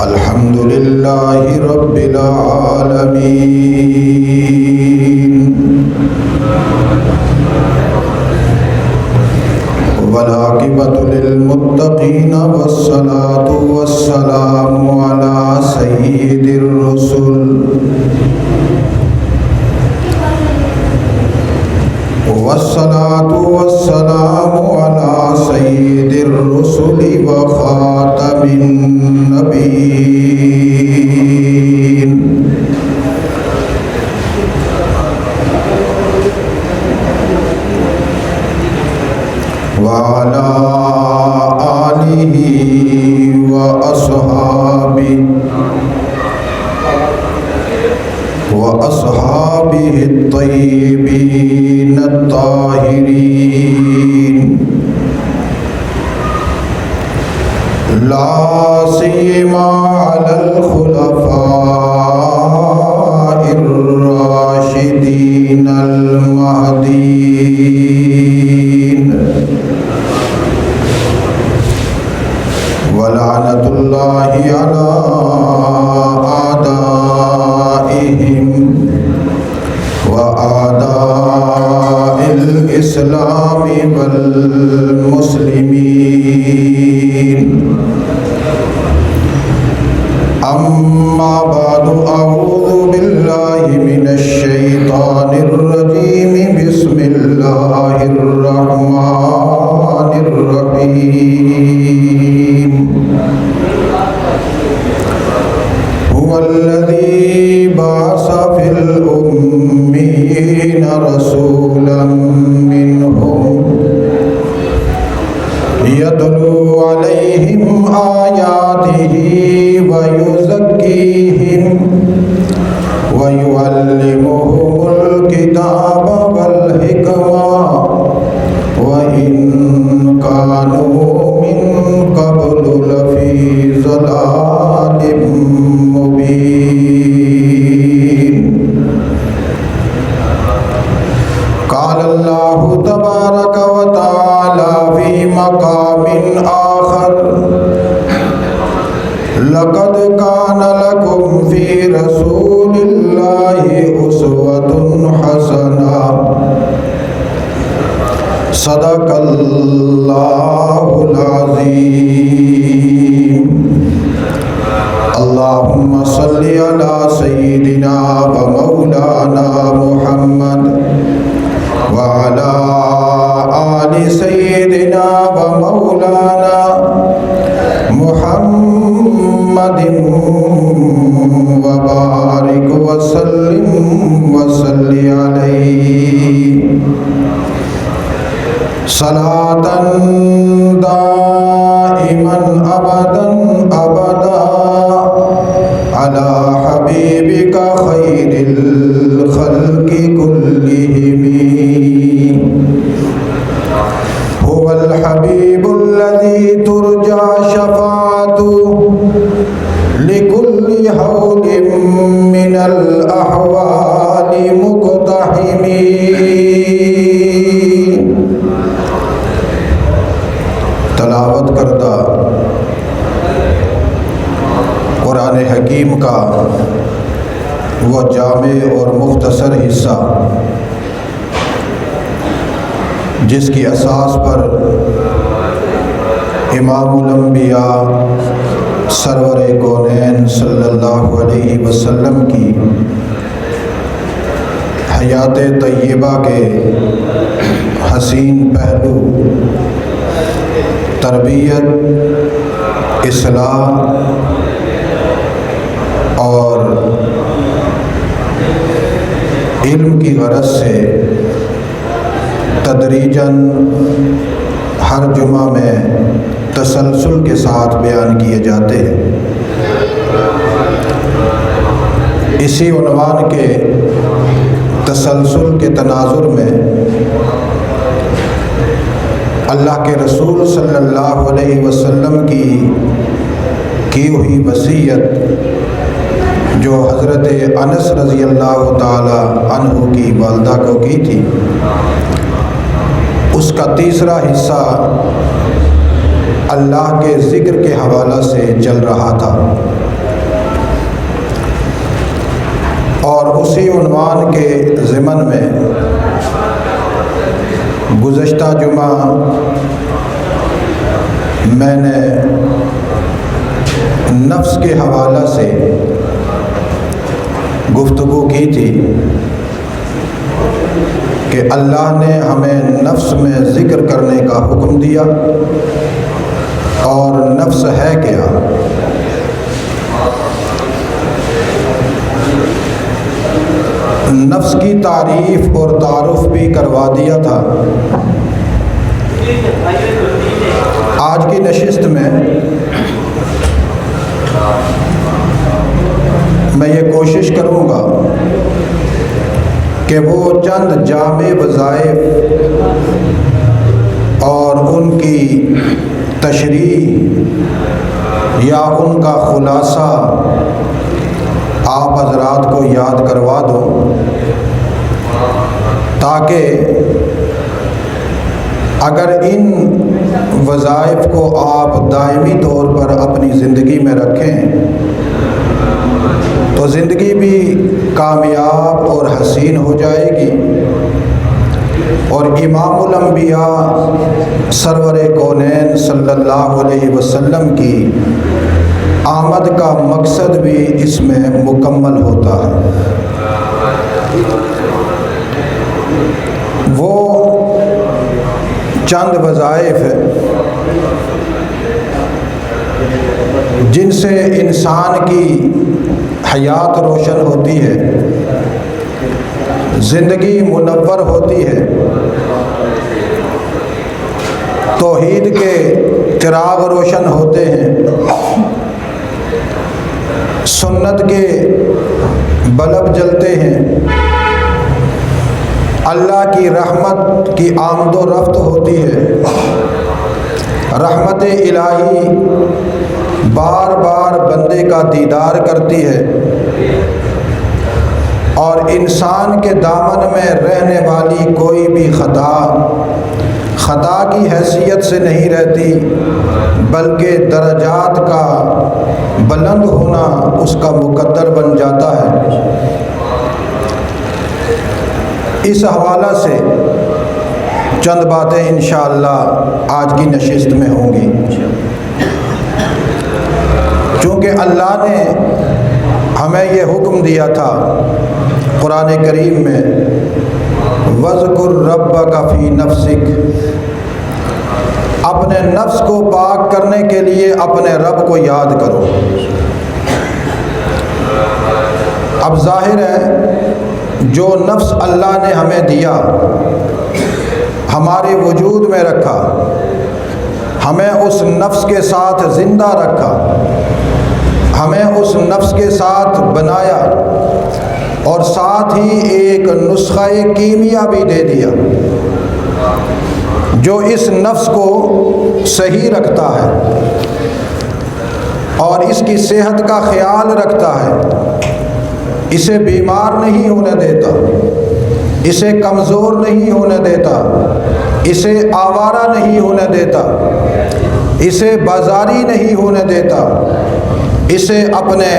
الحمدللہ رب العالمین والعاقبۃ للمتقین والصلاة والسلام علی سید الرسل والصلاة والسلام علی سید الرسل وخاتم النبیین وعلى آلہ وأصحابہ الطیبین الطاہرین لا سیما علی الخلفاء الراشدین المہدیین ولعنۃ اللہ علی اعدائہم وأعداء الإسلام والمسلمين أما بعد أعوذ بالله من الشيطان الرجيم بسم الله الرحمن الرحيم هو الذي بعث في الأميين رسولا منهم يتلو عليهم آياته ويزكيهم ويعلمهم الكتاب والحكمة وإن كانوا من قبل لفي ضلال مبين قال الله تبارك وتعالى في مقام آخر لقد كان لكم في رسول الله أسوة حسنة صدق الله العظيم اللهم صل على سيدنا ومولانا محمد وعلى آل سيدنا ومولانا محمد وبارك وسلم وصل عليه صلاة دائما أبدا أبدا على حبيبك خير الخلق كلهم هو الحبيب الذي ترجى شفاعته لكل حول من الأحوال مقتحم تلاوت کردہ قرآن حکیم کا وہ جامع اور مختصر حصہ جس کی اساس پر امام الانبیاء سرور کونین صلی اللہ علیہ وسلم کی حیات طیبہ کے حسین پہلو تربیت، اصلاح اور علم کی غرض سے تدریجاً ہر جمعہ میں تسلسل کے ساتھ بیان کیے جاتے ہیں۔ اسی عنوان کے تسلسل کے تناظر میں اللہ کے رسول صلی اللہ علیہ وسلم کی ہوئی وصیت جو حضرت انس رضی اللہ تعالی عنہ کی والدہ کو کی تھی، اس کا تیسرا حصہ اللہ کے ذکر کے حوالہ سے چل رہا تھا، اور اسی عنوان کے ضمن میں گزشتہ جمعہ میں نے نفس کے حوالہ سے گفتگو کی تھی کہ اللہ نے ہمیں نفس میں ذکر کرنے کا حکم دیا، اور نفس ہے کیا؟ نفس کی تعریف اور تعارف بھی کروا دیا تھا۔ آج کی نشست میں میں یہ کوشش کروں گا کہ وہ چند جامع وظائف اور ان کی تشریح یا ان کا خلاصہ آپ حضرات کو یاد کروا دوں، تاکہ اگر ان وظائف کو آپ دائمی طور پر اپنی زندگی میں رکھیں تو زندگی بھی کامیاب اور حسین ہو جائے گی، اور امام الانبیاء سرور کونین صلی اللہ علیہ وسلم کی آمد کا مقصد بھی اس میں مکمل ہوتا ہے۔ وہ چند وظائف جن سے انسان کی حیات روشن ہوتی ہے، زندگی منور ہوتی ہے، توحید کے چراغ روشن ہوتے ہیں، سنت کے بلب جلتے ہیں، اللہ کی رحمت کی آمد و رفت ہوتی ہے، رحمت الہی بار بار بندے کا دیدار کرتی ہے، اور انسان کے دامن میں رہنے والی کوئی بھی خطا کی حیثیت سے نہیں رہتی، بلکہ درجات کا بلند ہونا اس کا مقدر بن جاتا ہے۔ اس حوالہ سے چند باتیں انشاءاللہ آج کی نشست میں ہوں گی، چونکہ اللہ نے ہمیں یہ حکم دیا تھا قرآن کریم میں، وَاذْكُرْ رَبَّكَ فِي نَفْسِكَ، اپنے نفس کو پاک کرنے کے لیے اپنے رب کو یاد کرو۔ اب ظاہر ہے جو نفس اللہ نے ہمیں دیا، ہمارے وجود میں رکھا، ہمیں اس نفس کے ساتھ زندہ رکھا، ہمیں اس نفس کے ساتھ بنایا، اور ساتھ ہی ایک نسخہ کیمیا بھی دے دیا جو اس نفس کو صحیح رکھتا ہے اور اس کی صحت کا خیال رکھتا ہے، اسے بیمار نہیں ہونے دیتا، اسے کمزور نہیں ہونے دیتا، اسے آوارہ نہیں ہونے دیتا، اسے بازاری نہیں ہونے دیتا، اسے اپنے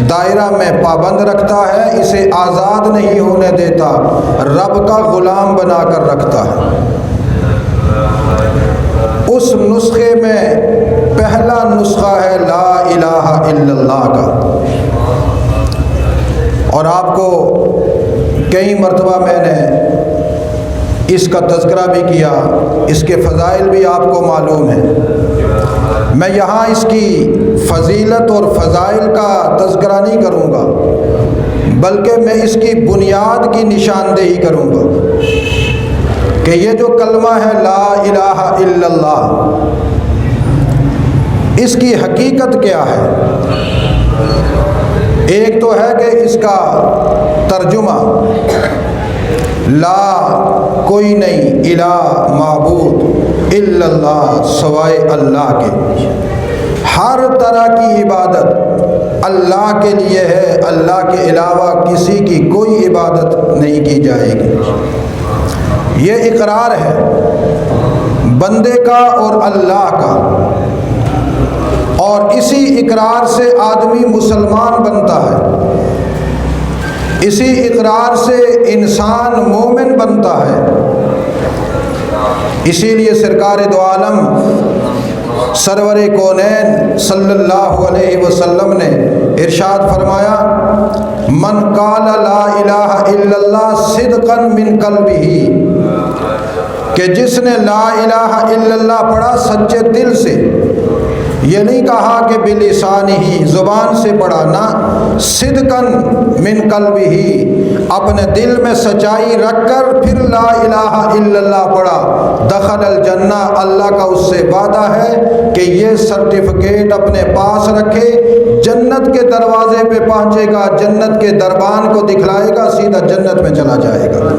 دائرہ میں پابند رکھتا ہے، اسے آزاد نہیں ہونے دیتا، رب کا غلام بنا کر رکھتا ہے۔ اس نسخے میں پہلا نسخہ ہے لا الہ الا اللہ کا، اور آپ کو کئی مرتبہ میں نے اس کا تذکرہ بھی کیا، اس کے فضائل بھی آپ کو معلوم ہیں۔ میں یہاں اس کی فضیلت اور فضائل کا تذکرہ نہیں کروں گا، بلکہ میں اس کی بنیاد کی نشاندہی کروں گا کہ یہ جو کلمہ ہے لا الہ الا اللہ، اس کی حقیقت کیا ہے۔ ایک تو ہے کہ اس کا ترجمہ لا کوئی نہیں، الہ معبود الا اللہ سوائے اللہ کے، ہر طرح کی عبادت اللہ کے لیے ہے، اللہ کے علاوہ کسی کی کوئی عبادت نہیں کی جائے گی۔ یہ اقرار ہے بندے کا اور اللہ کا، اور اسی اقرار سے آدمی مسلمان بنتا ہے، اسی اقرار سے انسان مومن بنتا ہے۔ اسی لیے سرکار دو عالم سرور کونین صلی اللہ علیہ وسلم نے ارشاد فرمایا، من قال لا الہ الا اللہ صدقا من قلبہ، کہ جس نے لا الہ الا اللہ پڑھا سچے دل سے، یہ نہیں کہا کہ بلسانہ ہی زبان سے پڑھا، نہ، صدقاً من قلبہ، اپنے دل میں سچائی رکھ کر پھر لا الہ الا اللہ پڑھا، دخل الجنہ، اللہ کا اس سے وعدہ ہے کہ یہ سرٹیفکیٹ اپنے پاس رکھے، جنت کے دروازے پہ پہنچے گا، جنت کے دربان کو دکھلائے گا، سیدھا جنت میں چلا جائے گا۔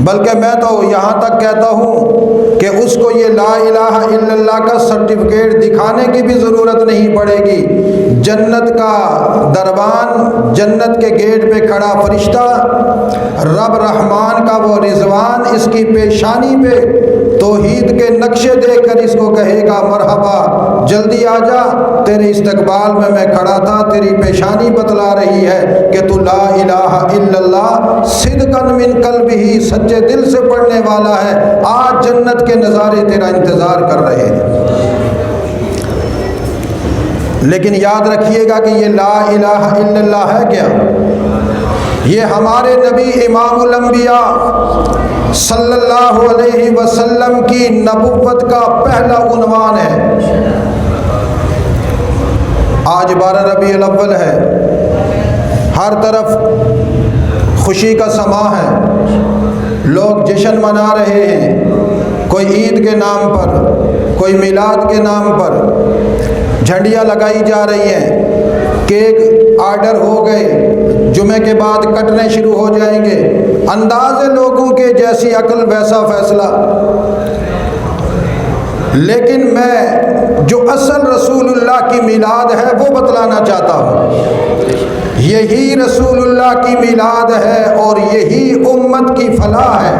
بلکہ میں تو یہاں تک کہتا ہوں کہ اس کو یہ لا الہ الا اللہ کا سرٹیفکیٹ دکھانے کی بھی ضرورت نہیں پڑے گی، جنت کا دربان، جنت کے گیٹ پہ کھڑا فرشتہ، رب رحمان کا وہ رضوان اس کی پیشانی پہ توحید کے نقشے دیکھ کر اس کو کہے گا، مرحبا، جلدی آ جا، تیرے استقبال میں میں کھڑا تھا، تیری پیشانی بتلا رہی ہے کہ تو لا الہ الا اللہ صدقاً من قلبہ، سچے دل سے پڑھنے والا ہے، آج جنت کے نظارے تیرا انتظار کر رہے ہیں۔ لیکن یاد رکھیے گا کہ یہ لا الہ الا اللہ ہے کیا؟ یہ ہمارے نبی امام الانبیاء صلی اللہ علیہ وسلم کی نبوت کا پہلا عنوان ہے۔ آج 12 ربیع الاول ہے، ہر طرف خوشی کا سماں ہے، لوگ جشن منا رہے ہیں، کوئی عید کے نام پر، کوئی میلاد کے نام پر جھنڈیاں لگائی جا رہی ہیں، کیک آرڈر ہو گئے، جمعے کے بعد کٹنے شروع ہو جائیں گے، انداز لوگوں کے جیسی عقل ویسا فیصلہ۔ لیکن میں جو اصل رسول اللہ کی میلاد ہے وہ بتلانا چاہتا ہوں، یہی رسول اللہ کی میلاد ہے اور یہی امت کی فلاح ہے،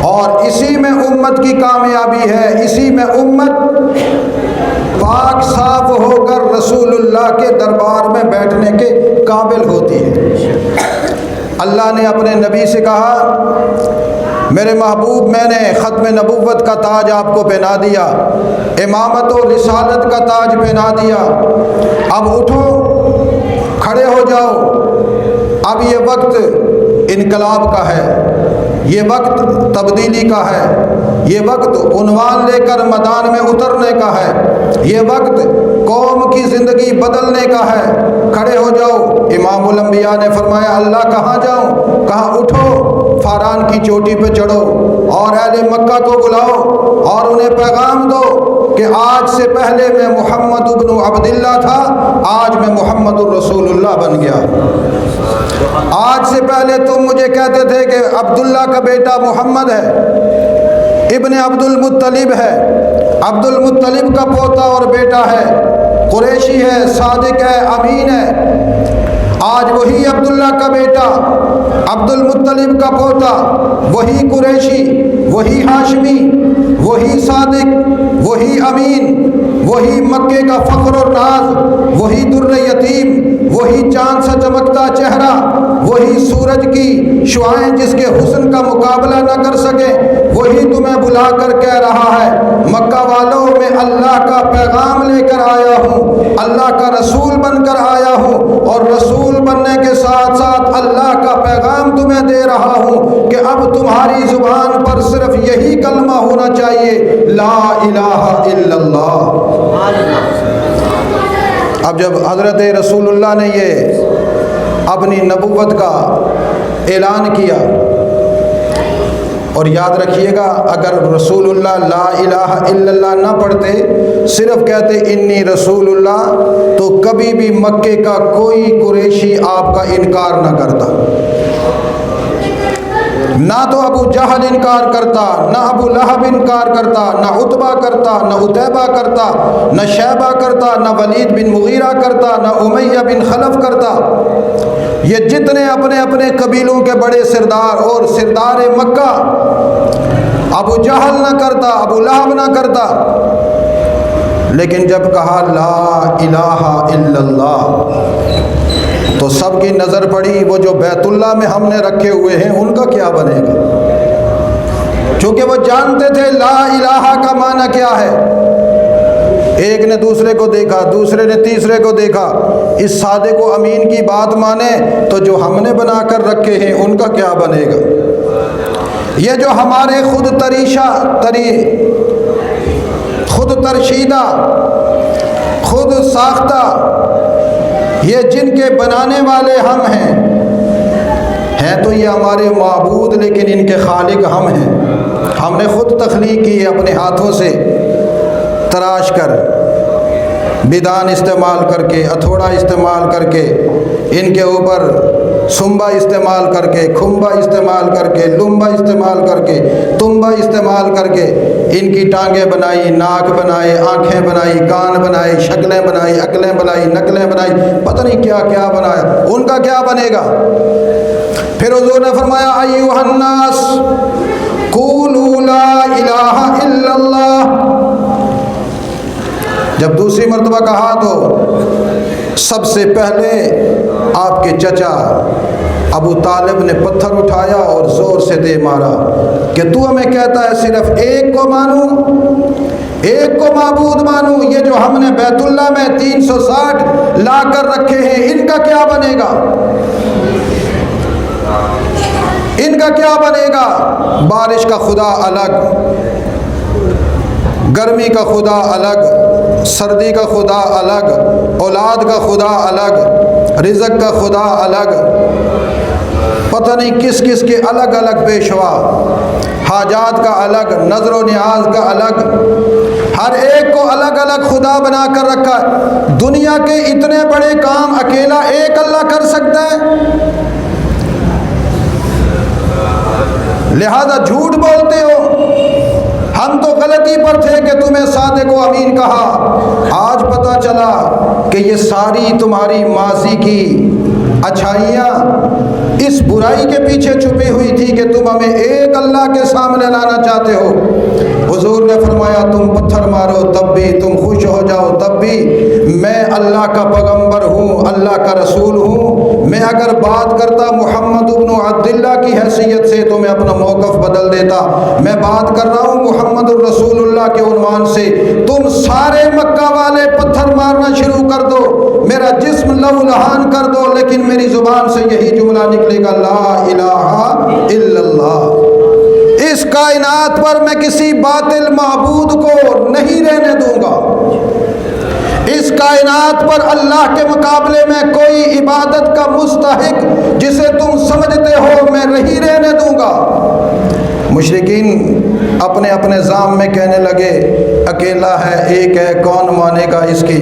اور اسی میں امت کی کامیابی ہے، اسی میں امت پاک صاف ہو کر رسول اللہ کے دربار میں بیٹھنے کے قابل ہوتی ہے۔ اللہ نے اپنے نبی سے کہا، میرے محبوب، میں نے ختم نبوت کا تاج آپ کو پہنا دیا، امامت و رسالت کا تاج پہنا دیا، اب اٹھو، کھڑے ہو جاؤ، اب یہ وقت انقلاب کا ہے، یہ وقت تبدیلی کا ہے، یہ وقت عنوان لے کر میدان میں اترنے کا ہے، یہ وقت قوم کی زندگی بدلنے کا ہے، کھڑے ہو جاؤ۔ امام الانبیاء نے فرمایا، اللہ کہاں جاؤں؟ کہا اٹھو، فاران کی چوٹی پہ چڑھو اور اہل مکہ کو بلاؤ اور انہیں پیغام دو کہ آج سے پہلے میں محمد ابن عبداللہ تھا، آج میں محمد الرسول اللہ بن گیا۔ آج سے پہلے تم مجھے کہتے تھے کہ عبداللہ کا بیٹا محمد ہے، ابن عبد المطلب ہے، عبد المطلب کا پوتا اور بیٹا ہے، قریشی ہے، صادق ہے، امین ہے۔ آج وہی عبداللہ کا بیٹا، عبد المطلب کا پوتا، وہی قریشی، وہی ہاشمی، وہی صادق، وہی امین، وہی مکے کا فخر اور ناز، وہی در یتیم، وہی چاند سا چمکتا چہرہ، وہی سورج کی شعاعیں جس کے حسن کا مقابلہ نہ کر سکے، وہی تمہیں بلا کر کہہ رہا ہے، مکہ والوں میں اللہ کا پیغام لے کر آیا ہوں، اللہ کا رسول بن کر آیا ہوں، اور رسول بننے کے ساتھ ساتھ اللہ کا پیغام تمہیں دے رہا ہوں کہ اب تمہاری زبان پر صرف یہی کلمہ ہونا چاہیے، لا الہ الا اللہ۔ اب جب حضرت رسول اللہ نے یہ اپنی نبوت کا اعلان کیا، اور یاد رکھیے گا، اگر رسول اللہ لا الہ الا اللہ نہ پڑھتے، صرف کہتے انی رسول اللہ، تو کبھی بھی مکے کا کوئی قریشی آپ کا انکار نہ کرتا۔ نہ تو ابو جہل انکار کرتا، نہ ابو لہب انکار کرتا، نہ عتبہ کرتا، نہ عتیبہ کرتا، نہ شیبہ کرتا، نہ ولید بن مغیرہ کرتا، نہ امیہ بن خلف کرتا۔ یہ جتنے اپنے اپنے قبیلوں کے بڑے سردار اور سردار مکہ، ابو جہل نہ کرتا، ابو لہب نہ کرتا۔ لیکن جب کہا لا الہ الا اللہ تو سب کی نظر پڑی وہ جو بیت اللہ میں ہم نے رکھے ہوئے ہیں ان کا کیا بنے گا، چونکہ وہ جانتے تھے لا الہ کا معنی کیا ہے۔ ایک نے دوسرے کو دیکھا، دوسرے نے تیسرے کو دیکھا، اس سادے کو امین کی بات مانے تو جو ہم نے بنا کر رکھے ہیں ان کا کیا بنے گا۔ یہ جو ہمارے خود ترشیدہ، خود ساختہ، یہ جن کے بنانے والے ہم ہیں تو یہ ہمارے معبود، لیکن ان کے خالق ہم ہیں۔ ہم نے خود تخلیق کی اپنے ہاتھوں سے، تراش کر، بیدان استعمال کر کے، ہتھوڑا استعمال کر کے، ان کے اوپر سنبا استعمال کر کے، کھمبا استعمال کر کے، لمبا استعمال کر کے، تمبا استعمال کر کے ان کی ٹانگیں بنائی، ناک بنائے، آنکھیں بنائی، کان بنائی، شکلیں بنائی، عقلیں بنائی، نقلیں بنائی، پتہ نہیں کیا کیا بنایا، ان کا کیا بنے گا۔ پھر حضور نے فرمایا ایھا الناس قولوا لا الہ الا اللہ۔ جب دوسری مرتبہ کہا تو سب سے پہلے آپ کے چچا ابو طالب نے پتھر اٹھایا اور زور سے دے مارا کہ تو ہمیں کہتا ہے صرف ایک کو مانوں، ایک کو معبود مانوں، یہ جو ہم نے بیت اللہ میں 360 لا کر رکھے ہیں ان کا کیا بنے گا، ان کا کیا بنے گا۔ بارش کا خدا الگ، گرمی کا خدا الگ، سردی کا خدا الگ، اولاد کا خدا الگ، رزق کا خدا الگ، پتہ نہیں کس کس کے الگ الگ پیشوا، حاجات کا الگ، نظر و نیاز کا الگ، ہر ایک کو الگ الگ خدا بنا کر رکھا ہے۔ دنیا کے اتنے بڑے کام اکیلا ایک اللہ کر سکتا ہے، لہذا جھوٹ بولتے ہو۔ ہم تو غلطی پر تھے کہ تمہیں صادق و امین کہا، آج پتہ چلا کہ یہ ساری تمہاری ماضی کی اچھائیاں اس برائی کے پیچھے چھپی ہوئی تھی کہ تم ہمیں ایک اللہ کے سامنے لانا چاہتے ہو۔ حضور نے فرمایا تم پتھر مارو تب بھی، تم خوش ہو جاؤ تب بھی، میں اللہ کا پیغمبر ہوں، اللہ کا رسول ہوں۔ میں اگر بات کرتا محمد ابن عبداللہ کی حیثیت سے تو میں اپنا موقف بدل دیتا، میں بات کر رہا ہوں محمد الرسول اللہ کے عنوان سے۔ تم سارے مکہ والے پتھر مارنا شروع کر دو، میرا جسم لہو لہان کر دو، لیکن میری زبان سے یہی جملہ نکلے گا لا الہ الا اللہ۔ اس کائنات پر میں کسی باطل معبود کو نہیں رہنے دوں گا، اس کائنات پر اللہ کے مقابلے میں کوئی عبادت کا مستحق جسے تم سمجھتے ہو میں نہیں رہنے دوں گا۔ مشرکین اپنے اپنے ذام میں کہنے لگے اکیلا ہے، ایک ہے، کون مانے گا اس کی۔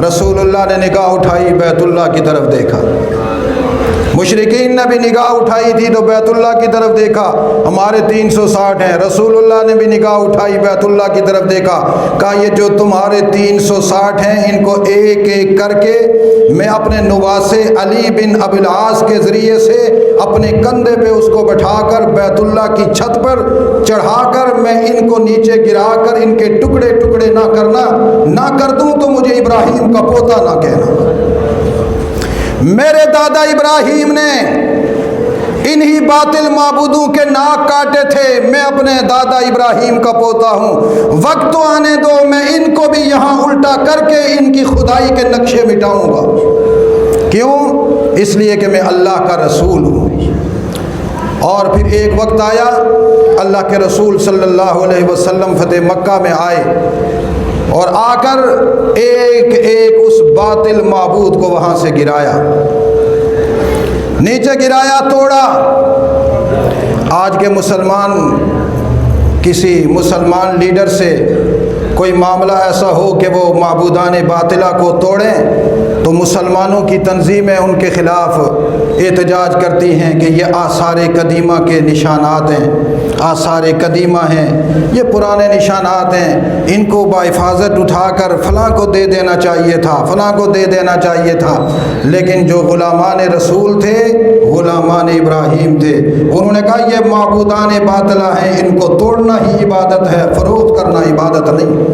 رسول اللہ نے نگاہ اٹھائی، بیت اللہ کی طرف دیکھا، مشرکین نے بھی نگاہ اٹھائی تھی تو بیت اللہ کی طرف دیکھا، ہمارے 360 ہیں۔ رسول اللہ نے بھی نگاہ اٹھائی، بیت اللہ کی طرف دیکھا، کہا یہ جو تمہارے 360 ہیں ان کو ایک ایک کر کے میں اپنے نواسے علی بن ابی العاص کے ذریعے سے اپنے کندھے پہ اس کو بٹھا کر بیت اللہ کی چھت پر چڑھا کر میں ان کو نیچے گرا کر ان کے ٹکڑے ٹکڑے نہ کر دوں تو مجھے ابراہیم کا پوتا نہ کہنا۔ میرے دادا ابراہیم نے انہی باطل معبودوں کے ناک کاٹے تھے، میں اپنے دادا ابراہیم کا پوتا ہوں، وقت تو آنے دو میں ان کو بھی یہاں الٹا کر کے ان کی خدائی کے نقشے مٹاؤں گا۔ کیوں؟ اس لیے کہ میں اللہ کا رسول ہوں۔ اور پھر ایک وقت آیا، اللہ کے رسول صلی اللہ علیہ وسلم فتح مکہ میں آئے اور آ کر ایک ایک اس باطل معبود کو وہاں سے گرایا، نیچے گرایا، توڑا۔ آج کے مسلمان کسی مسلمان لیڈر سے کوئی معاملہ ایسا ہو کہ وہ معبودان باطلہ کو توڑیں تو مسلمانوں کی تنظیمیں ان کے خلاف احتجاج کرتی ہیں کہ یہ آثار قدیمہ کے نشانات ہیں، آثار قدیمہ ہیں، یہ پرانے نشانات ہیں، ان کو بحفاظت اٹھا کر فلاں کو دے دینا چاہیے تھا، فلاں کو دے دینا چاہیے تھا۔ لیکن جو غلامان رسول تھے، غلامان ابراہیم تھے، انہوں نے کہا یہ معبودان باطلہ ہیں، ان کو توڑنا ہی عبادت ہے، فروخت کرنا عبادت نہیں۔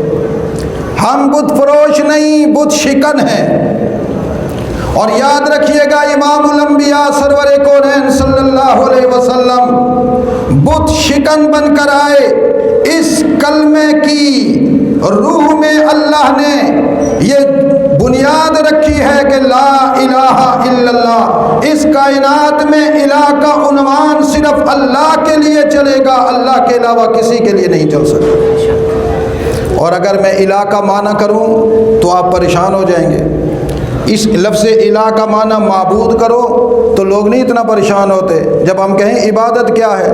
ہم بت فروش نہیں، بت شکن ہیں۔ اور یاد رکھیے گا امام الانبیاء سرور کونین صلی اللہ علیہ وسلم بت شکن بن کر آئے۔ اس کلمے کی روح میں اللہ نے یہ بنیاد رکھی ہے کہ لا الہ الا اللہ، اس کائنات میں الہ کا عنوان صرف اللہ کے لیے چلے گا، اللہ کے علاوہ کسی کے لیے نہیں چل سکتا۔ اور اگر میں الہ کا معنی کروں تو آپ پریشان ہو جائیں گے۔ اس لفظ الہ کا معنی معبود کرو تو لوگ نہیں اتنا پریشان ہوتے۔ جب ہم کہیں عبادت کیا ہے،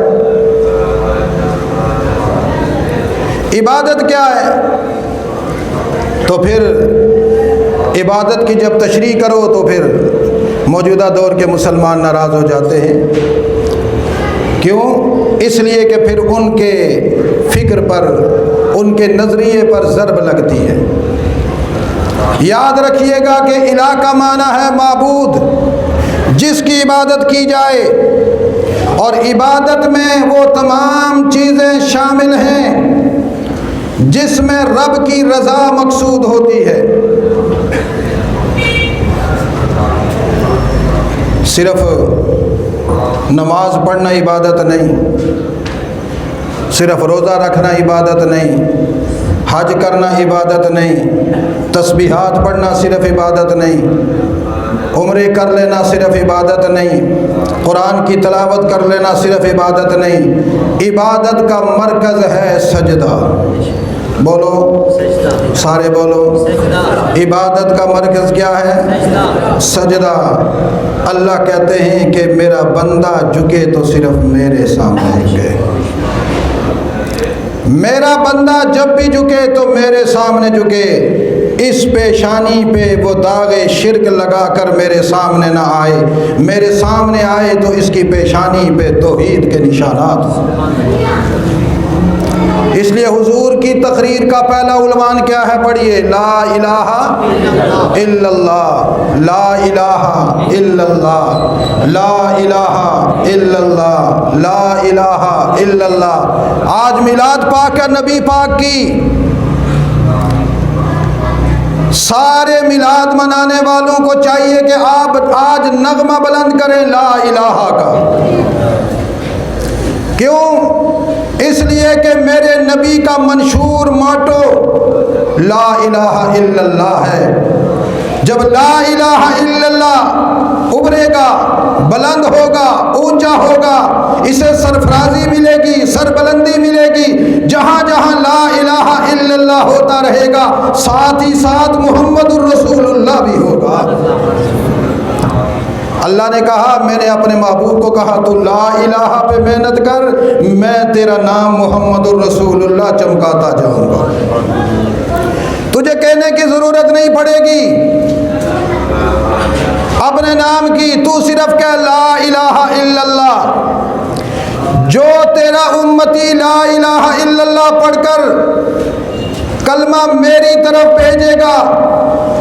عبادت کیا ہے، تو پھر عبادت کی جب تشریح کرو تو پھر موجودہ دور کے مسلمان ناراض ہو جاتے ہیں۔ کیوں؟ اس لیے کہ پھر ان کے فکر پر، ان کے نظریے پر ضرب لگتی ہے۔ یاد رکھیے گا کہ الہ کا معنی ہے معبود، جس کی عبادت کی جائے، اور عبادت میں وہ تمام چیزیں شامل ہیں جس میں رب کی رضا مقصود ہوتی ہے۔ صرف نماز پڑھنا عبادت نہیں، صرف روزہ رکھنا عبادت نہیں، حج کرنا عبادت نہیں، تسبیحات پڑھنا صرف عبادت نہیں، عمرے کر لینا صرف عبادت نہیں، قرآن کی تلاوت کر لینا صرف عبادت نہیں۔ عبادت کا مرکز ہے سجدہ۔ بولو سارے بولو، عبادت کا مرکز کیا ہے؟ سجدہ۔ اللہ کہتے ہیں کہ میرا بندہ جھکے تو صرف میرے سامنے جھکے، میرا بندہ جب بھی جھکے تو میرے سامنے جھکے، اس پیشانی پہ وہ داغ شرک لگا کر میرے سامنے نہ آئے، میرے سامنے آئے تو اس کی پیشانی پہ توحید کے نشانات۔ اس لیے حضور کی تقریر کا پہلا عنوان کیا ہے؟ پڑھیے، لا الہ الا اللہ، لا الہ الا اللہ، لا الہ الا اللہ، لا الہ الا اللہ۔ آج میلاد پاک ہے نبی پاک کی، سارے میلاد منانے والوں کو چاہیے کہ آپ آج نغمہ بلند کریں لا الہ کا۔ کیوں؟ اس لیے کہ میرے نبی کا منشور موٹو لا الہ الا اللہ ہے۔ جب لا الہ الا اللہ ابھرے گا، بلند ہوگا، اونچا ہوگا، اسے سرفرازی ملے گی، سربلندی ملے گی۔ جہاں جہاں لا الہ الا اللہ ہوتا رہے گا، ساتھ ہی ساتھ محمد الرسول اللہ بھی ہوگا۔ اللہ نے کہا، میں نے اپنے محبوب کو کہا تو لا الہ پہ محنت کر، میں تیرا نام محمد الرسول اللہ چمکاتا جاؤں گا۔ تجھے کہنے کی ضرورت نہیں پڑے گی اپنے نام کی، تو صرف کہہ لا الہ الا اللہ۔ جو تیرا امتی لا الہ الا اللہ پڑھ کر کلمہ میری طرف بھیجے گا،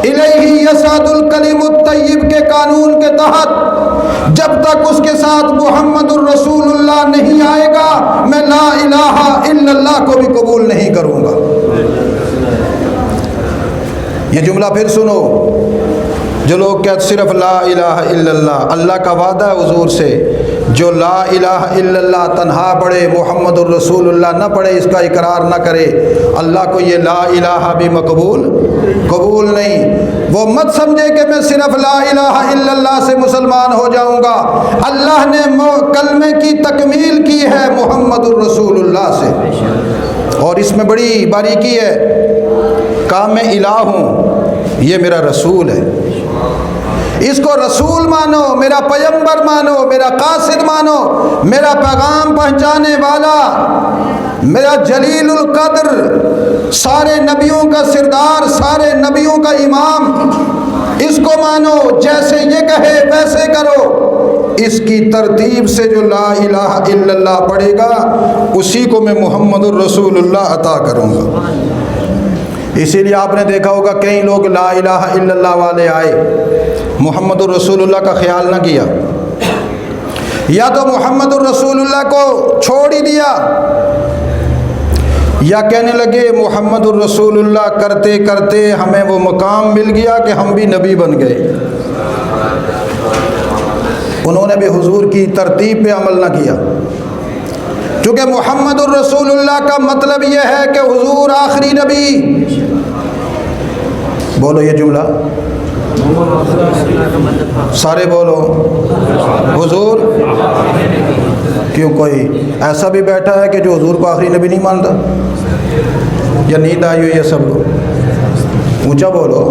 الیہ یصعد الکلم الطیب کے قانون کے تحت، جب تک اس کے ساتھ محمد الرسول اللہ نہیں آئے گا، میں لا الہ الا اللہ کو بھی قبول نہیں کروں گا۔ یہ جملہ پھر سنو، جو لوگ کہتے صرف لا الہ الا اللہ، اللہ کا وعدہ ہے حضور سے، جو لا الہ الا اللہ تنہا پڑھے، محمد الرسول اللہ نہ پڑھے، اس کا اقرار نہ کرے، اللہ کو یہ لا الہ بھی قبول نہیں۔ وہ مت سمجھے کہ میں صرف لا الہ الا اللہ سے مسلمان ہو جاؤں گا، اللہ نے کلمے کی تکمیل کی ہے محمد الرسول اللہ سے۔ اور اس میں بڑی باریکی ہے، کہا میں الہ ہوں، یہ میرا رسول ہے، اس کو رسول مانو، میرا پیغمبر مانو، میرا قاصد مانو، میرا پیغام پہنچانے والا، میرا جلیل القدر، سارے نبیوں کا سردار، سارے نبیوں کا امام، اس کو مانو، جیسے یہ کہے ویسے کرو، اس کی ترتیب سے جو لا الہ الا اللہ پڑھے گا اسی کو میں محمد الرسول اللہ عطا کروں گا۔ اسی لیے آپ نے دیکھا ہوگا کئی لوگ لا الہ الا اللہ والے آئے، محمد الرسول اللہ کا خیال نہ کیا، یا تو محمد الرسول اللہ کو چھوڑ ہی دیا، یا کہنے لگے محمد الرسول اللہ کرتے کرتے ہمیں وہ مقام مل گیا کہ ہم بھی نبی بن گئے۔ انہوں نے بھی حضور کی ترتیب پہ عمل نہ کیا، چونکہ محمد الرسول اللہ کا مطلب یہ ہے کہ حضور آخری نبی۔ بولو یہ جملہ، سارے بولو، حضور۔ کیوں کوئی ایسا بھی بیٹھا ہے کہ جو حضور کو آخری نبی نہیں مانتا؟ یا نیند آئی ہوئی ہے سب کو؟ اونچا بولو،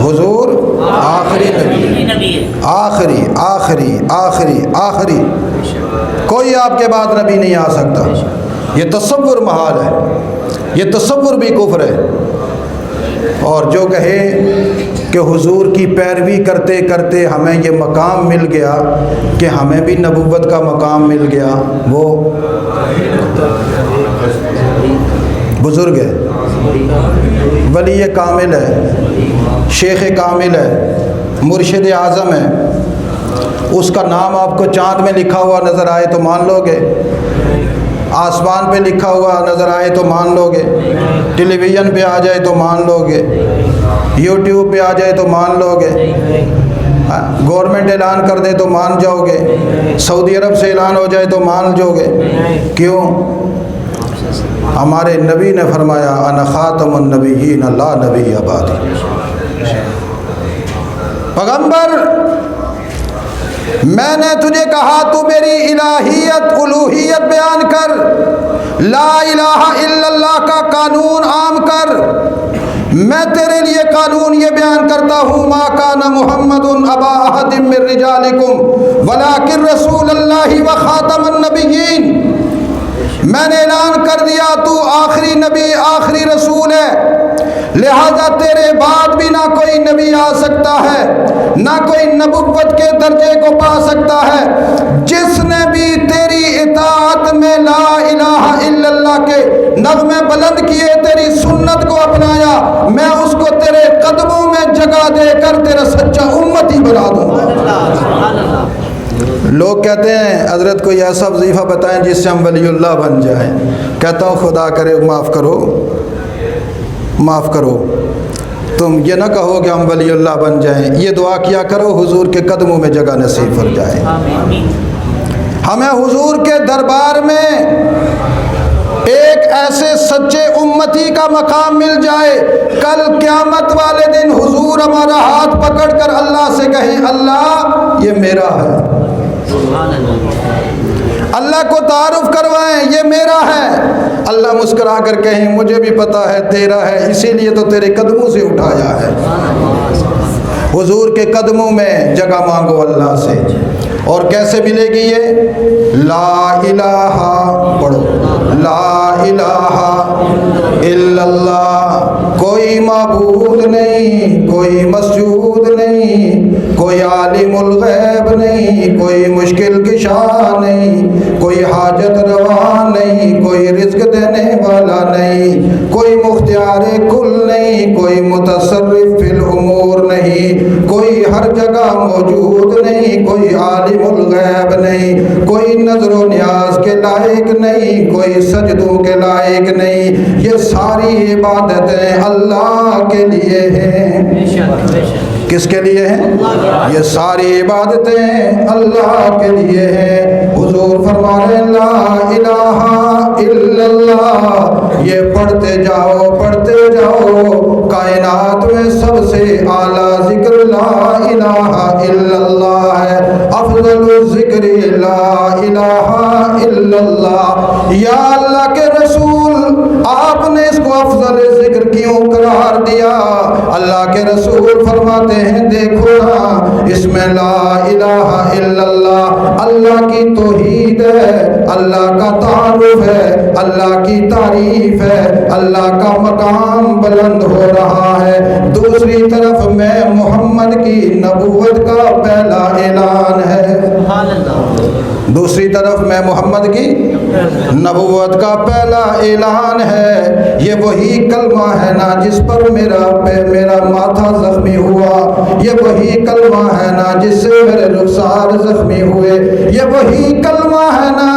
حضور آخری نبی، آخری آخری آخری آخری، کوئی آپ کے بعد نبی نہیں آ سکتا۔ یہ تصور محال ہے، یہ تصور بھی کفر ہے۔ اور جو کہے کہ حضور کی پیروی کرتے کرتے ہمیں یہ مقام مل گیا کہ ہمیں بھی نبوت کا مقام مل گیا، وہ بزرگ ہے، ولی کامل ہے، شیخ کامل ہے، مرشد اعظم ہے۔ اس کا نام آپ کو چاند میں لکھا ہوا نظر آئے تو مان لو گے، آسمان پہ لکھا ہوا نظر آئے تو مان لو گے، ٹیلی ویژن پہ آ جائے تو مان لو گے، یوٹیوب پہ آ جائے تو مان لو گے، گورنمنٹ اعلان کر دے تو مان جاؤ گے، سعودی عرب سے اعلان ہو جائے تو مان جاؤ گے۔ کیوں؟ ہمارے نبی نے فرمایا انا خاتم النبیین لا نبی بعدی۔ پیغمبر میں نے تجھے کہا تو میری الہیت الوہیت بیان کر، لا الہ الا اللہ کا قانون عام کر۔ میں تیرے لیے قانون یہ بیان کرتا ہوں، ما کان محمد ابا احد من رجالکم ولکن رسول اللہ و خاتم النبیین۔ میں نے اعلان کر دیا تو آخری نبی آخری رسول ہے، لہذا تیرے بعد بھی نہ کوئی نبی آ سکتا ہے، نہ کوئی نبوت کے درجے کو پا سکتا ہے۔ جس نے بھی تیری اطاعت میں لا الہ الا اللہ کے نغمے بلند کیے، تیری سنت کو اپنایا، میں اس کو تیرے قدموں میں جگہ دے کر تیرا سچا امتی بنا دوں گا۔ لوگ کہتے ہیں حضرت کوئی ایسا وظیفہ بتائیں جس سے ہم ولی اللہ بن جائیں۔ کہتا ہوں خدا کرے معاف کرو، معاف کرو، تم یہ نہ کہو کہ ہم ولی اللہ بن جائیں، یہ دعا کیا کرو حضور کے قدموں میں جگہ نصیب ہو جائے، ہمیں حضور کے دربار میں ایک ایسے سچے امتی کا مقام مل جائے، کل قیامت والے دن حضور ہمارا ہاتھ پکڑ کر اللہ سے کہیں اللہ یہ میرا ہے، اللہ کو تعارف کروائیں یہ میرا ہے، اللہ مسکرا کر کہیں مجھے بھی پتا ہے تیرا ہے، اسی لیے تو تیرے قدموں سے اٹھایا ہے۔ حضور کے قدموں میں جگہ مانگو اللہ سے۔ اور کیسے ملے گی یہ؟ لا الہ پڑھو، لا الہ الا اللہ، کوئی معبود نہیں، کوئی مسجود نہیں، کوئی عالم الغیب نہیں، کوئی مشکل کشا نہیں، کوئی حاجت روا نہیں، کوئی رزق دینے والا نہیں، کوئی مختار کل نہیں، کوئی متصرف فی الامور نہیں، کوئی ہر جگہ موجود نہیں، کوئی عالم الغیب نہیں، کوئی نظر و نیاز کے لائق نہیں، کوئی سجدوں کے لائق نہیں۔ یہ ساری عبادتیں اللہ کے لیے ہیں۔ کس کے لیے ہیں؟ یہ ساری عبادتیں اللہ کے لیے ہیں۔ حضور فرما رہے لا الہ الا اللہ، یہ پڑھتے جاؤ پڑھتے جاؤ، کائنات میں سب سے اعلیٰ ذکر لا الہ الا اللہ ہے، افضل الذکر لا الہ الا اللہ۔ یا اللہ کے رسول آپ نے اس کو افضل ذکر کیوں قرار دیا؟ اللہ کے رسول فرماتے ہیں دیکھو نا، اس میں لا الہ الا اللہ، اللہ کی توحید ہے، اللہ کا تعارف ہے، اللہ کی تعریف ہے، اللہ کا مقام بلند ہو رہا ہے۔ دوسری طرف میں محمد کی نبوت کا پہلا اعلان ہے، دوسری طرف میں محمد کی نبوت کا پہلا اعلان ہے۔ یہ وہی کلمہ ہے نا جس پر میرا ماتھا زخمی ہوا، یہ وہی کلمہ ہے نا جس سے میرے رخسار زخمی ہوئے، یہ وہی کلمہ ہے نا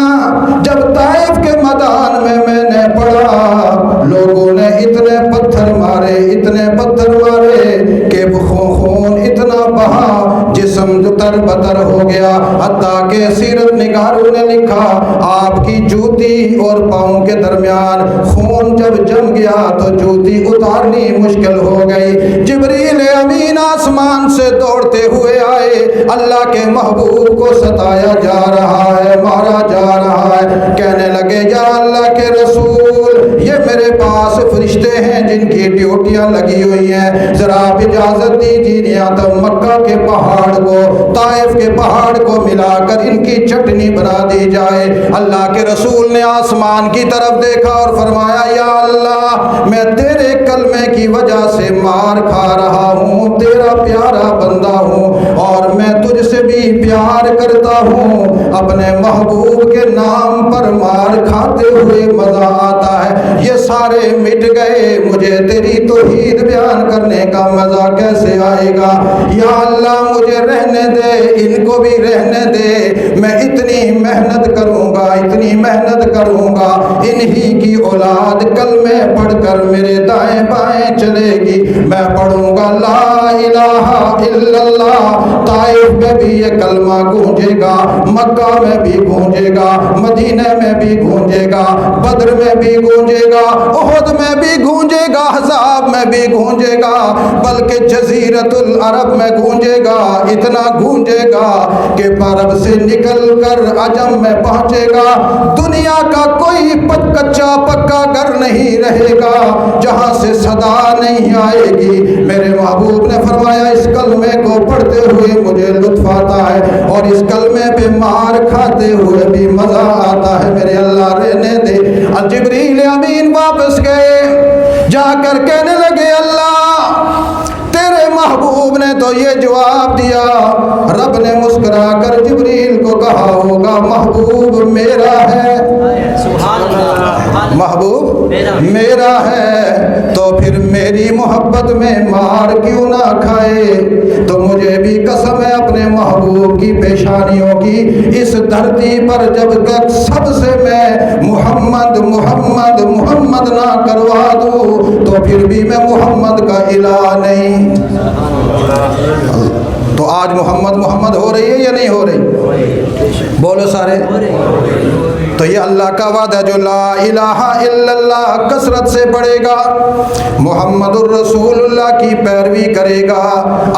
جب طائف کے میدان میں نے پڑھا، لوگوں نے اتنے پتھر مارے، اتنے پتھر مارے کہ خون اتنا بہا، جسم تر بتر ہو گیا، حتیٰ کہ سیرت نگاروں نے لکھا آپ کی جوتی اور پاؤں کے درمیان خون جب جم گیا تو جوتی اتارنی مشکل ہو گئی۔ جبریل امین آسمان سے دوڑتے ہوئے آئے، اللہ کے محبوب کو ستایا جا رہا ہے، مارا جا رہا ہے، کہنے لگے یا اللہ کے رسول، یہ میرے پاس فرشتے ہیں جن کی ڈیوٹیاں لگی ہوئی ہیں، ذرا آپ اجازت دیجیے یا تو مکہ کے پہاڑ کو طائف کے پہاڑ کو ملا کر ان کی چٹنی بنا دی جائے۔ اللہ کے رسول نے آسمان کی طرف دیکھا اور فرمایا یا اللہ، میں تیرے کلمے کی وجہ سے مار کھا رہا ہوں، تیرا پیارا بندہ ہوں اور میں تجھ سے بھی پیار کرتا ہوں، اپنے محبوب کے نام پر مار کھاتے ہوئے مزہ آتا ہے، یہ سارے مٹ گئے، مجھے تیری توحید بیان کرنے کا مزہ کیسے آئے گا؟ یا اللہ مجھے رہنے دے، ان کو بھی رہنے دے، میں اتنی محنت کروں گا، اتنی محنت کروں گا، انہی کی اولاد کلمے پڑھ کر میرے دائیں بائیں چلے گی، میں پڑھوں گا لا الہ الا اللہ، طائف میں بھی یہ کلمہ گونجے گا، مکہ میں بھی گونجے گا، مدینہ میں بھی گونجے گا، بدر میں بھی گونجے گا، احد میں بھی گونجے گا، احزاب میں بھی گونجے گا، بلکہ جزیرت العرب میں گونجے گا، اتنا گونجے گا کہ عرب سے نکل کر عجم میں پہنچے گا، دنیا کا کوئی کچا پکا گھر نہیں رہے گا جہاں سے صدا نہیں آئے گی۔ میرے محبوب نے فرمایا اس کلمے کو پڑھتے ہوئے مجھے لطف آتا ہے اور اس کلمے پہ مار کھاتے ہوئے بھی مزہ آتا ہے، میرے اللہ رہنے دے۔ جبریل امین واپس گئے، جا کر کہنے لگے اللہ تیرے محبوب نے تو یہ جواب دیا، رب نے مسکرا کر جبریل کو کہا ہوگا محبوب میرا ہے، محبوب میرا ہے تو پھر میری محبت میں مار کیوں نہ کھائے؟ تو مجھے بھی قسم ہے اپنے محبوب کی پیشانیوں کی، اس دھرتی پر جب تک سب سے میں محمد محمد محمد نہ کروا دوں تو پھر بھی میں محمد کا الہ نہیں۔ تو آج محمد محمد ہو رہی ہے یا نہیں ہو رہی؟ بولو سارے۔ تو یہ اللہ کا وعدہ جو لا الہ الا اللہ کثرت سے پڑھے گا، محمد الرسول اللہ کی پیروی کرے گا،